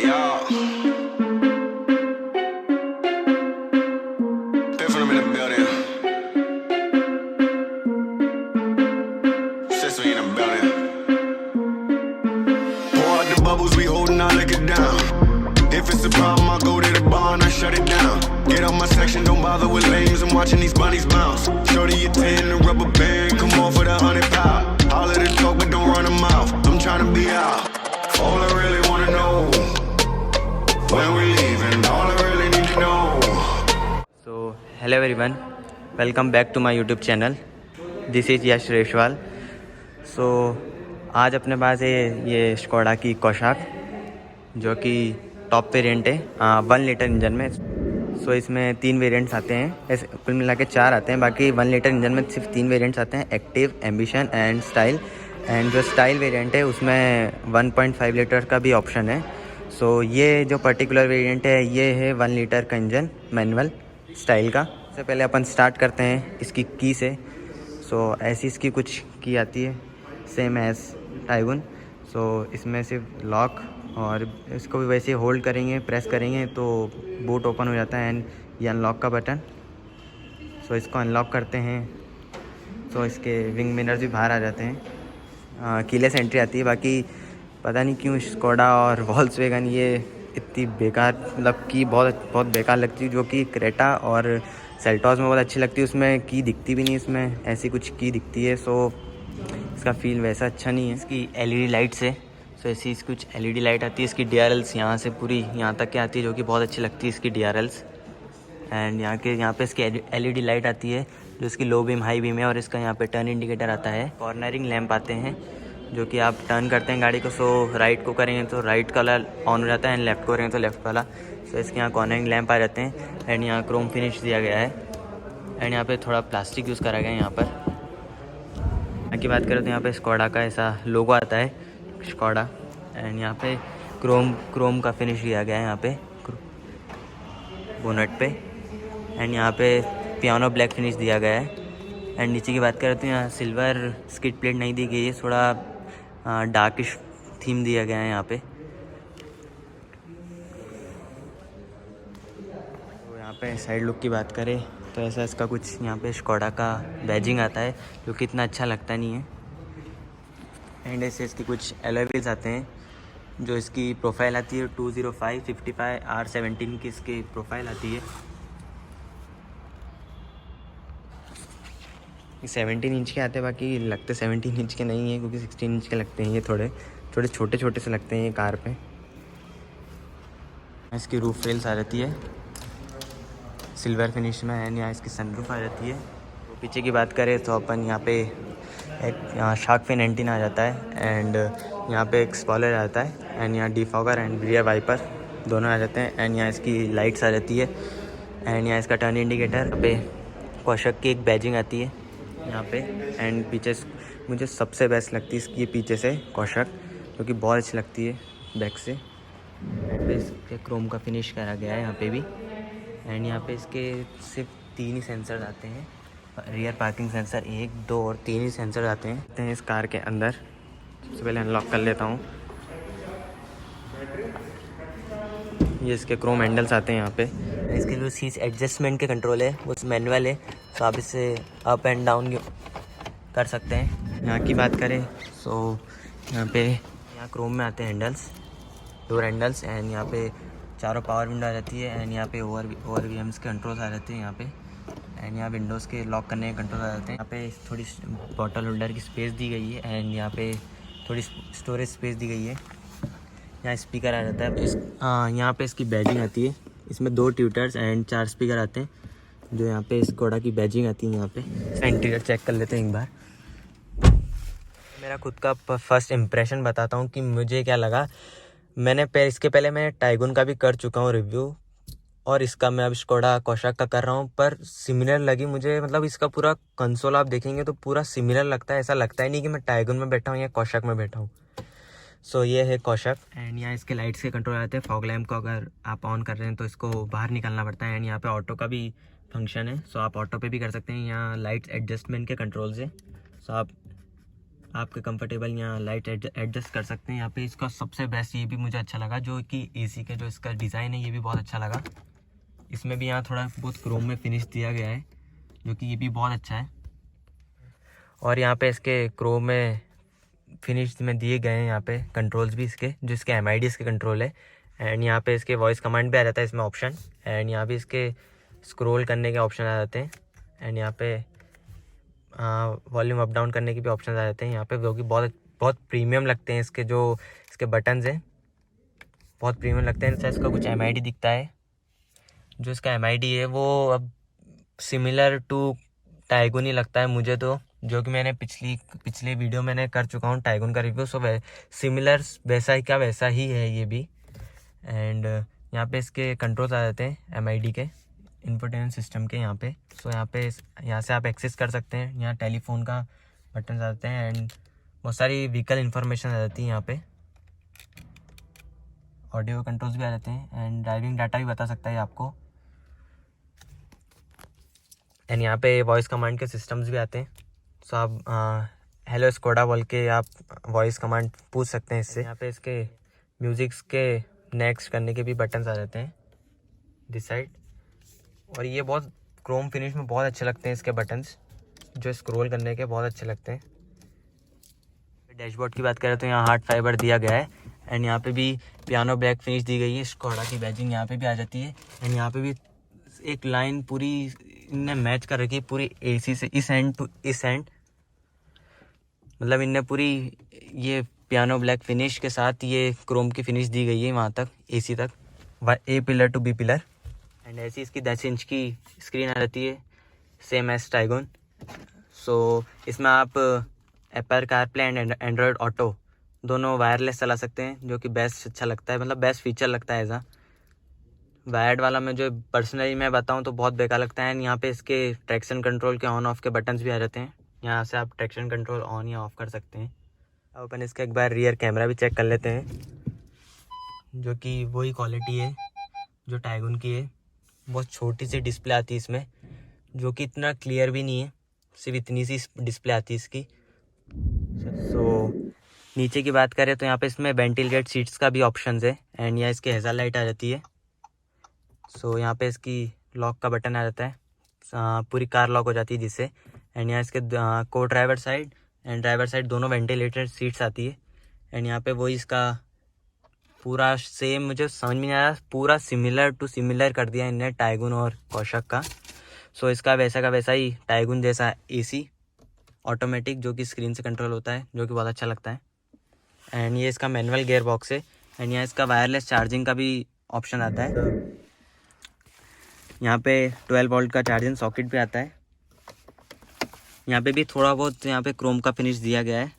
y'all. Piffin in the building. Sesame in the building. Pour out the bubbles, we holding our liquor down. If it's a problem, I'll go to the bar and I shut it down. Get out my section, don't bother with lames. I'm watching these bunnies bounce. Shorty your 10, the rubber band, come on for the 100 pound. All of the talk, but don't run them out. I'm trying to be out. All I really wanna know, when we leaving, all I really need to know. So hello everyone, welcome back to my YouTube channel. This is Yash रेशवाल. So आज अपने पास है ये Skoda की कोशाक जो कि top variant है 1 litre engine में. सो इसमें 3 वेरिएंट्स आते हैं, ऐसे कुल मिला के 4 आते हैं. बाकी 1 लीटर इंजन में सिर्फ 3 वेरिएंट्स आते हैं, active, ambition and style. And जो स्टाइल वेरिएंट है उसमें 1.5 लीटर का भी ऑप्शन है. सो ये जो पर्टिकुलर वेरिएंट है ये है 1 लीटर का इंजन मैनुअल स्टाइल का. सबसे पहले अपन स्टार्ट करते हैं इसकी की से. सो ऐसी इसकी कुछ की आती है सेम एज टाइगुन. सो इसमें सिर्फ लॉक और इसको भी वैसे होल्ड करेंगे, प्रेस करेंगे तो बूट ओपन हो जाता है. एंड ये अनलॉक का बटन. सो इसको अनलॉक करते हैं तो इसके विंग मिरर्स भी बाहर आ जाते हैं. कीलेस एंट्री आती है. बाकी पता नहीं क्यों स्कोडा और वॉल्क्सवैगन ये इतनी बेकार, मतलब की बहुत बेकार लगती है, जो कि क्रेटा और सेल्टॉस में बहुत अच्छी लगती है. उसमें की दिखती भी नहीं, इसमें ऐसी कुछ की दिखती है. सो इसका फील वैसा अच्छा नहीं है. इसकी एलईडी लाइट्स है. सो ऐसी इसकी कुछ एलईडी लाइट आती है. इसकी डीआरएल्स यहाँ से पूरी यहाँ तक के आती है, जो कि बहुत अच्छी लगती है इसकी डीआरएल्स. एंड यहाँ पे इसकी एलईडी लाइट आती है जो इसकी लो बीम, हाई बीम है. और इसका यहाँ पे टर्न इंडिकेटर आता है. कॉर्नरिंग लैंप आते हैं जो कि आप टर्न करते हैं गाड़ी को. सो राइट को करेंगे तो राइट कलर ऑन हो जाता है एंड लेफ़्ट को करेंगे तो लेफ़्ट वाला. सो इसके यहाँ कॉर्नरिंग लैंप आ जाते हैं. एंड यहाँ क्रोम फिनिश दिया गया है. एंड यहाँ पे थोड़ा प्लास्टिक यूज़ करा गया है यहाँ पर. यहाँ की बात करें तो यहाँ पे स्कोडा का ऐसा लोगो आता है, स्कोडा. एंड यहाँ पे क्रोम का फिनिश दिया गया है यहाँ पे बोनट पे. एंड यहाँ पे पियानो ब्लैक फिनिश दिया गया है. एंड नीचे की बात करें तो यहाँ सिल्वर स्किड प्लेट नहीं दी गई है, थोड़ा डार्किश थीम दिया गया है यहाँ पे. तो यहाँ पे साइड लुक की बात करें तो ऐसा इसका कुछ यहाँ पे स्कोडा का बैजिंग आता है जो कि इतना अच्छा लगता नहीं है. एंड ऐसे इसकी कुछ अलॉय व्हील्स आते हैं जो इसकी प्रोफाइल आती है 205 55 R17 की इसकी प्रोफाइल आती है. 17 इंच के आते हैं, बाकी लगते 17 इंच के नहीं है क्योंकि 16 इंच के लगते हैं. ये थोड़े छोटे से लगते हैं ये कार पे. इसकी रूफ रेल्स आ जाती है सिल्वर फिनिश में. एंड यहाँ इसकी सनरूफ आ जाती है. तो पीछे की बात करें तो अपन यहाँ पे एक शार्क फिन एंटीना आ जाता है. एंड यहाँ पे एक स्पॉइलर आ जाता है. एंड यहाँ डिफॉगर एंड रियर वाइपर दोनों आ जाते हैं. एंड यहाँ इसकी लाइट्स आ जाती है. एंड यहाँ इसका टर्न इंडिकेटर. यहाँ पे कोशाक की एक बैजिंग आती है यहाँ पे. एंड पीछे मुझे सबसे बेस्ट लगती है इसकी पीछे से कोशाक, जो कि बहुत अच्छी लगती है बैक से. एंड पे इसके क्रोम का फिनिश करा गया है यहाँ पे भी. एंड यहाँ पे इसके सिर्फ 3 ही सेंसर आते हैं. रियर पार्किंग सेंसर 1, 2 और 3 ही सेंसर आते हैं इस कार के अंदर. सबसे पहले अनलॉक कर लेता हूँ. ये इसके क्रोम हैंडल्स आते हैं यहाँ पे. इसके जो सीट एडजस्टमेंट के कंट्रोल है वो मैनुअल है. तो आप इसे अप एंड डाउन कर सकते हैं. यहाँ की बात करें तो यहाँ क्रोम में आते हैं हैंडल्स, डोर हैंडल्स. एंड यहाँ पे चारों पावर विंडो आ जाती है. एंड यहाँ पे ओवर वीएम्स के कंट्रोल्स आ जाते हैं यहाँ पे. एंड यहाँ विंडोज़ के लॉक करने के कंट्रोल आ जाते हैं. यहाँ पे थोड़ी बॉटल होल्डर की स्पेस दी गई है. एंड यहाँ पे थोड़ी स्टोरेज स्पेस दी गई है. यहाँ स्पीकर आ जाता है. यहाँ पे इसकी बैजिंग आती है. इसमें 2 ट्यूटर्स एंड 4 स्पीकर आते हैं जो यहाँ पे स्कोडा की बैजिंग आती है. यहाँ पे इंटीरियर चेक कर लेते हैं एक बार. मेरा खुद का फर्स्ट इम्प्रेशन बताता हूँ कि मुझे क्या लगा. इसके पहले मैं टाइगुन का भी कर चुका हूँ रिव्यू, और इसका मैं अब स्कोडा कोशाक का कर रहा हूँ. पर सिमिलर लगी मुझे. मतलब इसका पूरा कंसोल आप देखेंगे तो पूरा सिमिलर लगता है. ऐसा लगता ही नहीं कि मैं टाइगुन में बैठा हूँ या कोशाक में बैठा हूँ. सो ये है कोशाक. एंड यहाँ इसके लाइट्स के कंट्रोल आते हैं. फॉग लैम्प को अगर आप ऑन कर रहे हैं तो इसको बाहर निकालना पड़ता है. एंड यहाँ पे ऑटो का भी फंक्शन है. सो आप ऑटो पे भी कर सकते हैं. यहाँ लाइट्स एडजस्टमेंट के कंट्रोल्स है. सो आप आपके कंफर्टेबल यहाँ लाइट एडजस्ट कर सकते हैं। यहाँ पे इसका सबसे बेस्ट ये भी मुझे अच्छा लगा, जो कि एसी के जो इसका डिज़ाइन है ये भी बहुत अच्छा लगा। इसमें भी यहाँ थोड़ा बहुत क्रोम में फिनिश दिया गया है, जो कि ये भी बहुत अच्छा है। और यहाँ पे इसके क्रोम में फिनिश में दिए गए हैं यहाँ पे कंट्रोल्स भी इसके, जो इसके MIDs के कंट्रोल है। एंड यहाँ पे इसके वॉइस कमांड भी आ जाता है इसमें ऑप्शन। एंड यहाँ भी इसके स्क्रॉल करने के ऑप्शन आ जाते हैं। एंड यहाँ पे वॉल्यूम अप डाउन करने के भी ऑप्शन आ जाते हैं यहाँ पे, जो कि बहुत प्रीमियम लगते हैं। इसके जो इसके बटन्स हैं बहुत प्रीमियम लगते हैं। इसका कुछ MID दिखता है, जो इसका MID है वो अब सिमिलर टू टाइगुन ही लगता है मुझे तो, जो कि मैंने पिछली वीडियो मैंने कर चुका हूँ टाइगुन का रिव्यू। सो सिमिलर वैसा ही क्या वैसा ही है ये भी। एंड यहाँ पे इसके कंट्रोल्स आ जाते हैं MID के इंफोटेनमेंट सिस्टम के यहाँ पे। सो यहाँ से आप एक्सेस कर सकते हैं। यहाँ टेलीफोन का बटन आ जाते हैं एंड बहुत सारी व्हीकल इन्फॉर्मेशन आ जाती है यहाँ पे। ऑडियो कंट्रोल्स भी आ जाते हैं एंड ड्राइविंग डाटा भी बता सकता है आपको। एंड यहाँ पे वॉइस कमांड के सिस्टम्स भी आते हैं। सो आप हेलो स्कोडा बोल के आप वॉइस कमांड पूछ सकते हैं इससे। यहाँ पे इसके म्यूज़िक्स के नेक्स्ट करने के भी बटन्स आ जाते हैं दिस साइड। और ये बहुत क्रोम फिनिश में बहुत अच्छे लगते हैं इसके बटन्स, जो स्क्रॉल करने के बहुत अच्छे लगते हैं। डैशबोर्ड की बात करें तो यहाँ हार्ड फाइबर दिया गया है। एंड यहाँ पे भी पियानो ब्लैक फिनिश दी गई है। स्कोडा की बैजिंग यहाँ पे भी आ जाती है। एंड यहाँ पे भी एक लाइन पूरी इनने मैच कर रखी है पूरी AC से इस एंड टू इस एंड, मतलब इनने पूरी ये पियानो ब्लैक फिनिश के साथ ये क्रोम की फिनिश दी गई है वहाँ तक AC तक, A pillar to B pillar. And ऐसी इसकी 10 इंच की स्क्रीन आ जाती है, सेम एज टाइगुन। सो इसमें आप Apple CarPlay and Android auto दोनों वायरलेस चला सकते हैं, जो कि बेस्ट अच्छा लगता है, मतलब बेस्ट फीचर लगता है ऐसा। वायर्ड वाला में जो पर्सनली मैं बताऊं तो बहुत बेकार लगता है। यहाँ पे इसके ट्रैक्शन कंट्रोल के ऑन ऑफ के बटन्स भी आ जाते हैं। यहाँ से आप ट्रैक्शन कंट्रोल ऑन या ऑफ कर सकते हैं। अब अपन इसका एक बार रियर कैमरा भी चेक कर लेते हैं, जो कि वही क्वालिटी है जो टाइगुन की है। बहुत छोटी सी डिस्प्ले आती है इसमें, जो कि इतना क्लियर भी नहीं है, सिर्फ इतनी सी डिस्प्ले आती है इसकी। सो नीचे की बात करें तो यहाँ पे इसमें वेंटिलेटेड सीट्स का भी ऑप्शन है। एंड यहाँ इसकी हेज़र लाइट आ जाती है। सो यहाँ पे इसकी लॉक का बटन आ जाता है, पूरी कार लॉक हो जाती है जिससे। एंड यहाँ इसके को driver side and driver side दोनों वेंटिलेटेड सीट्स आती है। एंड यहाँ पे वही इसका पूरा सेम, मुझे समझ में नहीं आ रहा, पूरा सिमिलर कर दिया इन्हें टाइगुन और कौशक का। सो इसका वैसा का वैसा ही टाइगुन जैसा AC ऑटोमेटिक, जो कि स्क्रीन से कंट्रोल होता है, जो कि बहुत अच्छा लगता है। एंड ये इसका मैनुअल गियर बॉक्स है। एंड यहाँ इसका वायरलेस चार्जिंग का भी ऑप्शन आता है। यहाँ पे 12 वोल्ट का चार्जिंग सॉकेट भी आता है। यहाँ पे भी थोड़ा बहुत यहाँ पे क्रोम का फिनिश दिया गया है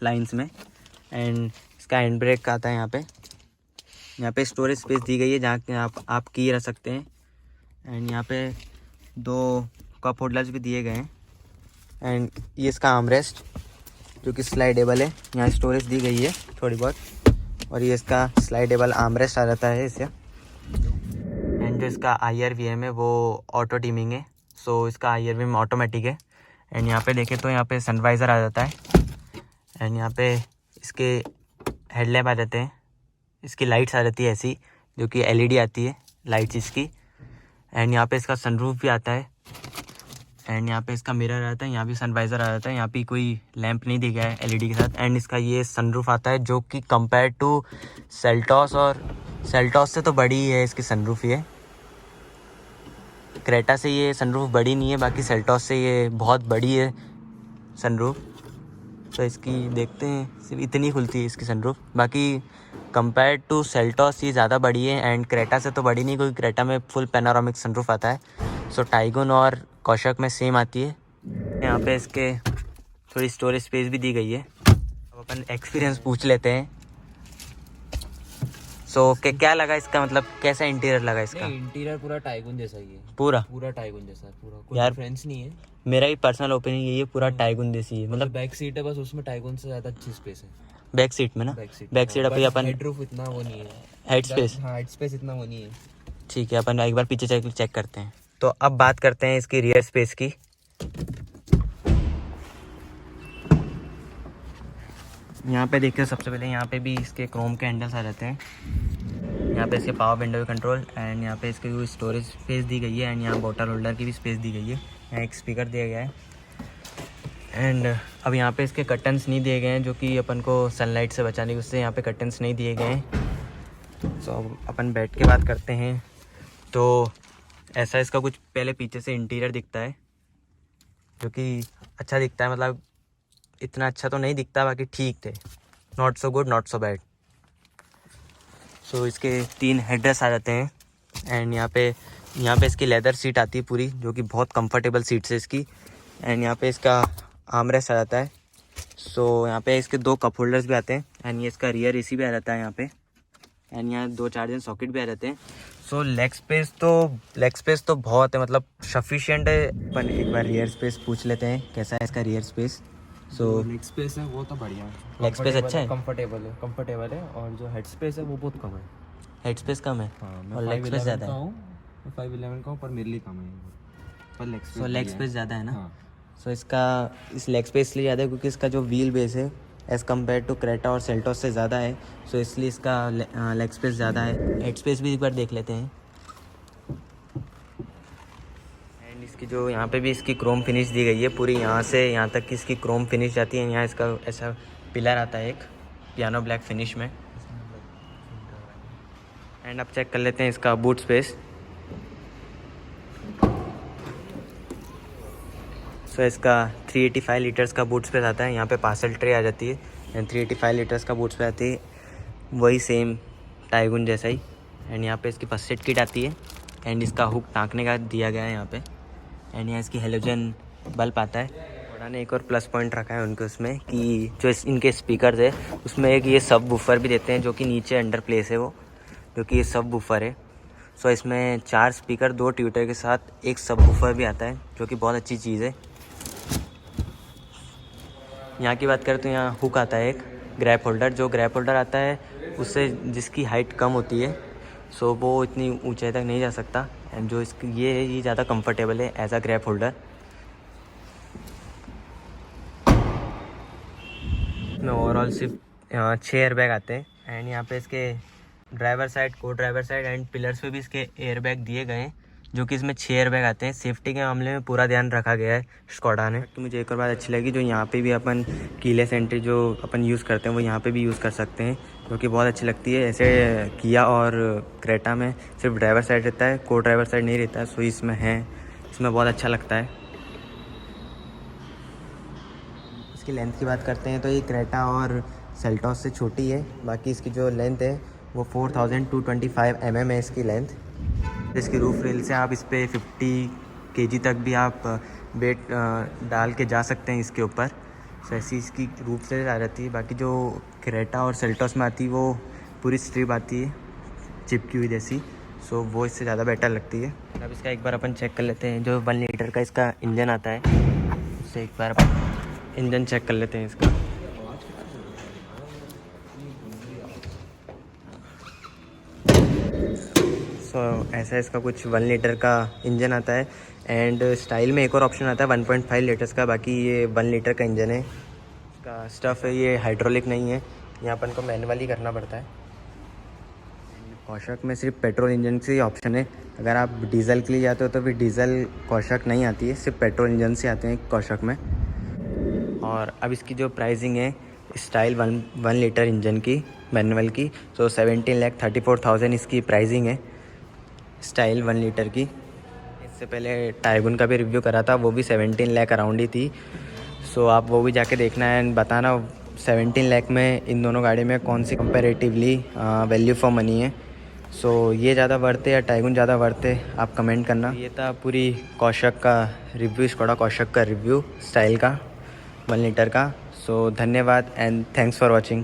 लाइंस में। एंड इसका हैंड ब्रेक आता है यहाँ पे स्टोरेज स्पेस दी गई है, जहाँ आप की रख सकते हैं। एंड यहाँ पे 2 कप होल्डर्स भी दिए गए हैं। एंड ये इसका आर्मरेस्ट, जो कि स्लाइडेबल है, यहाँ स्टोरेज दी गई है थोड़ी बहुत। और ये इसका स्लाइडेबल आर्मरेस्ट आ जाता है इससे। एंड जो इसका IRVM है वो ऑटो डिमिंग है। सो इसका IRVM ऑटोमेटिक है। एंड यहाँ पे देखें तो यहाँ पे सनवाइज़र आ जाता है। एंड यहाँ पे इसके हेडलैम्प आ जाते हैं, इसकी लाइट्स आ जाती है ऐसी, जो कि LED आती है लाइट्स इसकी। एंड यहाँ पे इसका सनरूफ भी आता है। एंड यहाँ पे इसका मिरर आता है, यहाँ भी सनवाइज़र आ जाता है। यहाँ पे कोई लैंप नहीं दिया गया है LED के साथ। एंड इसका ये सनरूफ आता है, जो कि कंपेयर टू सेल्टॉस, और सेल्टॉस से तो बड़ी ही है इसकी सनरूफ। ये क्रेटा से ये सनरूफ बड़ी नहीं है, बाकी सेल्टॉस से ये बहुत बड़ी है सनरूफ। तो इसकी देखते हैं, सिर्फ इतनी खुलती है इसकी सनरूफ। बाकी कंपेयर टू सेल्टॉस ये ज़्यादा बड़ी है। एंड क्रेटा से तो बड़ी नहीं, क्योंकि क्रेटा में फुल पैनोरामिक सनरूफ आता है। सो टाइगुन और कौशक में सेम आती है। यहाँ पे इसके थोड़ी स्टोरेज स्पेस भी दी गई है। अब अपन एक्सपीरियंस पूछ लेते हैं। सो क्या लगा इसका, मतलब कैसा इंटीरियर लगा इसका? इंटीरियर पूरा टाइगुन जैसा ही है, पूरा टाइगुन जैसा है, पूरा कोई यार डिफरेंस नहीं है। मेरा ही पर्सनल ओपिनियन यही है, पूरा टाइगुन जैसी है। मतलब बैक सीट है बस, उसमें टाइगुन से ज्यादा अच्छी स्पेस है बैक सीट में ना। बैक सीट अभी अपन हेडरूफ इतना वो नहीं है, हेड स्पेस, हाँ हेड स्पेस इतना वो नहीं है। ठीक है, अपन एक बार पीछे चेक करते हैं। तो अब बात करते हैं इसकी रियर स्पेस की। यहाँ पे देखते हो सबसे पहले यहाँ पे भी इसके क्रोम के हैंडल्स आ जाते हैं। यहाँ पे इसके पावर विंडो कंट्रोल एंड यहाँ पे इसके स्टोरेज स्पेस दी गई है एंड यहाँ बोतल होल्डर की भी स्पेस दी गई है। यहाँ एक स्पीकर दिया गया है एंड अब यहाँ पे इसके कर्टन्स नहीं दिए गए हैं जो कि अपन को सनलाइट से बचाने की, उससे यहाँ पे कर्टन्स नहीं दिए गए हैं। सो अब अपन बैठ के बात करते हैं। तो ऐसा इसका कुछ पहले पीछे से इंटीरियर दिखता है जो कि अच्छा दिखता है, मतलब इतना अच्छा तो नहीं दिखता, बाकी ठीक थे, not so good not so bad. So इसके 3 हेडरेस्ट आ जाते हैं एंड यहाँ पे इसकी लेदर सीट आती है पूरी, जो कि बहुत कंफर्टेबल सीट्स है इसकी। एंड यहाँ पे इसका आर्मरेस्ट आ जाता है। सो यहाँ पे इसके 2 कप होल्डर्स भी आते हैं एंड ये इसका रियर एसी भी आ जाता है यहाँ पे एंड यहाँ 2 चार्जिंग सॉकेट भी आ जाते हैं। सो लेग स्पेस तो बहुत है, मतलब सफिशिएंट है। अपन एक बार रियर स्पेस पूछ लेते हैं कैसा है इसका रियर स्पेस। सो लेग स्पेस है वो तो बढ़िया है, लेग स्पेस अच्छा है, कंफर्टेबल है और जो हेड स्पेस है वो बहुत कम है। हेड स्पेस कम है हाँ, और लेग स्पेस ज़्यादा है। मैं 511 का हूँ पर मेरे लिए कम है, पर leg space so leg space ज़्यादा है ना। हाँ। सो इसका इस लेग स्पेस इसलिए ज़्यादा है क्योंकि इसका जो व्हील बेस है एज़ कम्पेयर टू क्रेटा और सेल्टोस से ज़्यादा है। सो इसलिए इसका लेग स्पेस ज़्यादा है। हेड स्पेस भी एक बार देख लेते हैं। एंड इसकी जो यहाँ पे भी इसकी क्रोम फिनिश दी गई है पूरी, यहाँ से यहाँ तक की इसकी क्रोम फिनिश जाती है। यहाँ इसका ऐसा पिलर आता है एक पियानो ब्लैक फिनिश में। एंड अब चेक कर लेते हैं इसका बूट स्पेस। सो इसका 385 लीटर्स का बूट स्पेस आता है। यहाँ पे पार्सल ट्रे आ जाती है एंड 385 लीटर्स का बूट स्पेस आती है, वही सेम टाइगुन जैसा ही। एंड यहाँ पे इसकी फर्स्ट एड किट आती है एंड इसका हुक टाँकने का दिया गया है यहाँ पे। एंड यहाँ इसकी हेलोजन बल्ब आता है। बड़ा ने एक और प्लस पॉइंट रखा है उनके उसमें कि जो इनके स्पीकर्स है उसमें एक ये सब वूफर भी देते हैं जो कि नीचे अंडर प्लेस है वो, जो कि ये सब वूफर है। सो इसमें 4 स्पीकर 2 ट्यूटर के साथ एक सब वूफर भी आता है जो कि बहुत अच्छी चीज़ है। यहाँ की बात करें तो यहाँ हुक आता है एक ग्रैप होल्डर, जो ग्रैप होल्डर आता है उससे जिसकी हाइट कम होती है सो वो इतनी ऊंचाई तक नहीं जा सकता एंड जो इसकी ये है ये ज़्यादा कंफर्टेबल है एज अ ग्रैप होल्डर। इसमें ओवरऑल सिर्फ 6 एयरबैग आते हैं एंड यहाँ पे इसके ड्राइवर साइड को ड्राइवर साइड एंड पिलर्स पे भी इसके एयरबैग दिए गए हैं, जो कि इसमें 6 एयरबैग आते हैं। सेफ्टी के मामले में पूरा ध्यान रखा गया है स्कोडा ने। तो मुझे एक और बात अच्छी लगी जो यहाँ पे भी अपन कीलेस एंट्री जो अपन यूज़ करते हैं वो यहाँ पे भी यूज़ कर सकते हैं, जो कि बहुत अच्छी लगती है। ऐसे किया और क्रेटा में सिर्फ ड्राइवर साइड रहता है, को ड्राइवर साइड नहीं रहता है। सो इसमें है, इसमें बहुत अच्छा लगता है। इसकी लेंथ की बात करते हैं तो ये क्रेटा और सेल्टोस से छोटी है, बाकी इसकी जो लेंथ है वो 4225 mm है इसकी लेंथ। इसकी रूफ रेल से आप इस पर 50 kg तक भी आप वेट डाल के जा सकते हैं इसके ऊपर। सो ऐसी इसकी रूफ रेल आ जाती है। बाकी जो क्रेटा और सेल्टोस में आती है वो पूरी स्ट्रिप आती है चिपकी हुई जैसी, सो वो इससे ज़्यादा बेटर लगती है। अब इसका एक बार अपन चेक कर लेते हैं। जो 1 लीटर का इसका इंजन आता है उससे एक बार अपन इंजन चेक कर लेते हैं इसका। सो ऐसा इसका कुछ 1 लीटर का इंजन आता है एंड स्टाइल में एक और ऑप्शन आता है 1.5 लीटर्स का। बाकी ये 1 लीटर का इंजन है। इसका स्टफ़ है ये हाइड्रोलिक नहीं है, यहाँ अपन को मैनुअली करना पड़ता है। कॉशक में सिर्फ पेट्रोल इंजन से ही ऑप्शन है। अगर आप डीजल के लिए जाते हो तो फिर डीजल कॉशक नहीं आती है, सिर्फ पेट्रोल इंजन से आते हैं कॉशक में। और अब इसकी जो प्राइसिंग है स्टाइल 1 लीटर इंजन की मैनुअल की, तो 17,34,000 इसकी प्राइसिंग है स्टाइल 1 लीटर की। इससे पहले टाइगुन का भी रिव्यू करा था, वो भी 17 लाख अराउंड ही थी। सो आप वो भी जाके देखना है एंड बताना 17 लाख में इन दोनों गाड़ी में कौन सी कंपैरेटिवली वैल्यू फॉर मनी है। सो ये ज़्यादा वर्थ है या टाइगुन ज़्यादा वर्थ है, आप कमेंट करना। ये था पूरी कॉशक का रिव्यू, स्कोडा कॉशक का रिव्यू स्टाइल का 1 लीटर का। सो धन्यवाद एंड थैंक्स फॉर वॉचिंग।